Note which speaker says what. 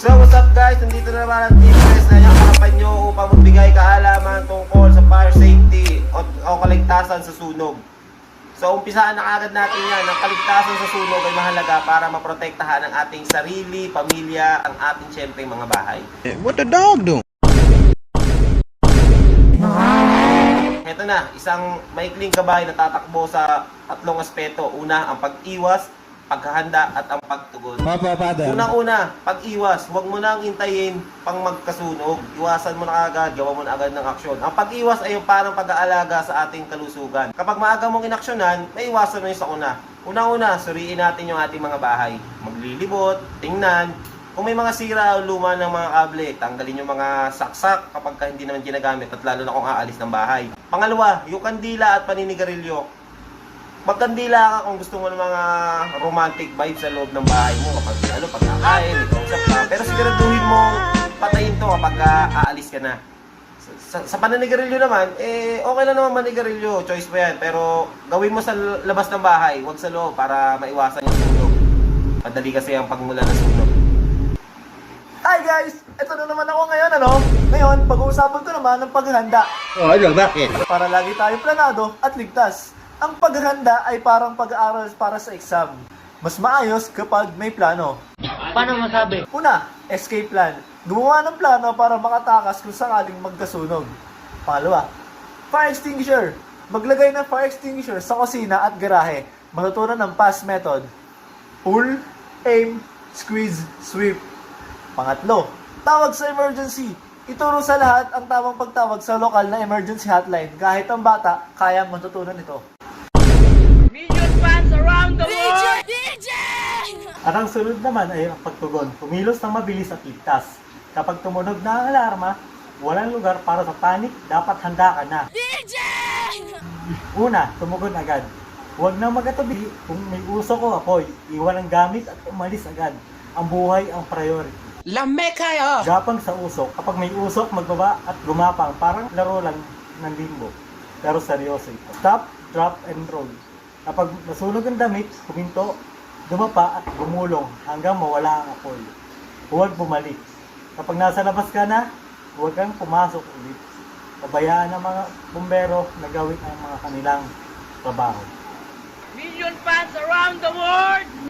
Speaker 1: So what's up guys, nandito na naman ang Team Press na yung harapan nyo upang magbigay kaalaman tungkol sa fire safety o kaligtasan sa sunog. So umpisaan na agad natin yan. Ang kaligtasan sa sunog ay mahalaga para maprotektahan ang ating sarili, pamilya, ang ating syempre mga bahay.
Speaker 2: What the dog do?
Speaker 1: Ito na, isang maikling gabay na tatakbo sa tatlong aspeto. Una, ang pag-iwas, paghahanda at ang pagtugon. Unang-una, pag-iwas. Huwag mo nang intayin pang magkasunog. Iwasan mo na agad, gawa mo na agad ng aksyon. Ang pag-iwas ay yung parang pag-aalaga sa ating kalusugan. Kapag maaga mong inaksyonan, may iwasan mo yung sakuna. Unang-una, suriin natin yung ating mga bahay. Maglilibot, tingnan. Kung may mga sira o luma ng mga kable, tanggalin yung mga saksak kapag hindi naman ginagamit at lalo na kung aalis ng bahay. Pangalawa, yung kandila at paninigarilyo. Magkandila ka kung gusto mo ng mga romantic vibes sa loob ng bahay mo kapag pagkakain, ikausap ka. Pero siguraduhin mo patayin to kapag aalis ka na. Sa paninigarilyo naman, okay lang naman manigarilyo, choice mo yan. Pero gawin mo sa labas ng bahay, huwag sa loob para maiwasan yung sunog. Madali kasi ang pagmula ng sunog.
Speaker 3: Hi guys! Ito na naman ako ngayon, Ngayon, pag-uusapan ko naman ng paghahanda.
Speaker 2: Bakit?
Speaker 3: Para lagi tayo planado at ligtas. Ang paghahanda ay parang pag-aaral para sa exam. Mas maayos kapag may plano.
Speaker 4: Paano masabi?
Speaker 3: Una, escape plan. Gumawa ng plano para makatakas kung sakaling magkasunog. Pangalawa, fire extinguisher. Maglagay ng fire extinguisher sa kusina at garahe. Matutunan ng PASS method. Pull, aim, squeeze, sweep. Pangatlo, tawag sa emergency. Ituro sa lahat ang tamang pagtawag sa lokal na emergency hotline. Kahit ang bata, kayang matutunan ito.
Speaker 4: Million fans around the world!
Speaker 5: At ang sunod naman ay ang pagtugon. Kumilos ng mabilis at ligtas. Kapag tumunog na ang alarma, walang lugar para sa panik, dapat handa ka na. DJ! Una, tumugon agad. Huwag na magatabi. Kung may usok o apoy, iwan ang gamit at umalis agad. Ang buhay ang priority.
Speaker 2: Lame kayo!
Speaker 5: Gapang sa usok. Kapag may usok, magbaba at gumapang. Parang laro lang ng limbo. Pero seryoso ito. Stop, drop, and roll. Kapag nasunog ang damit, huminto, dumapa at gumulong hanggang mawala ang apoy. Huwag bumalik. Kapag nasa labas ka na, huwag kang pumasok ulit. Pabayaan ang mga bumbero na gawin ang mga kanilang trabaho.
Speaker 4: Million fans around the world!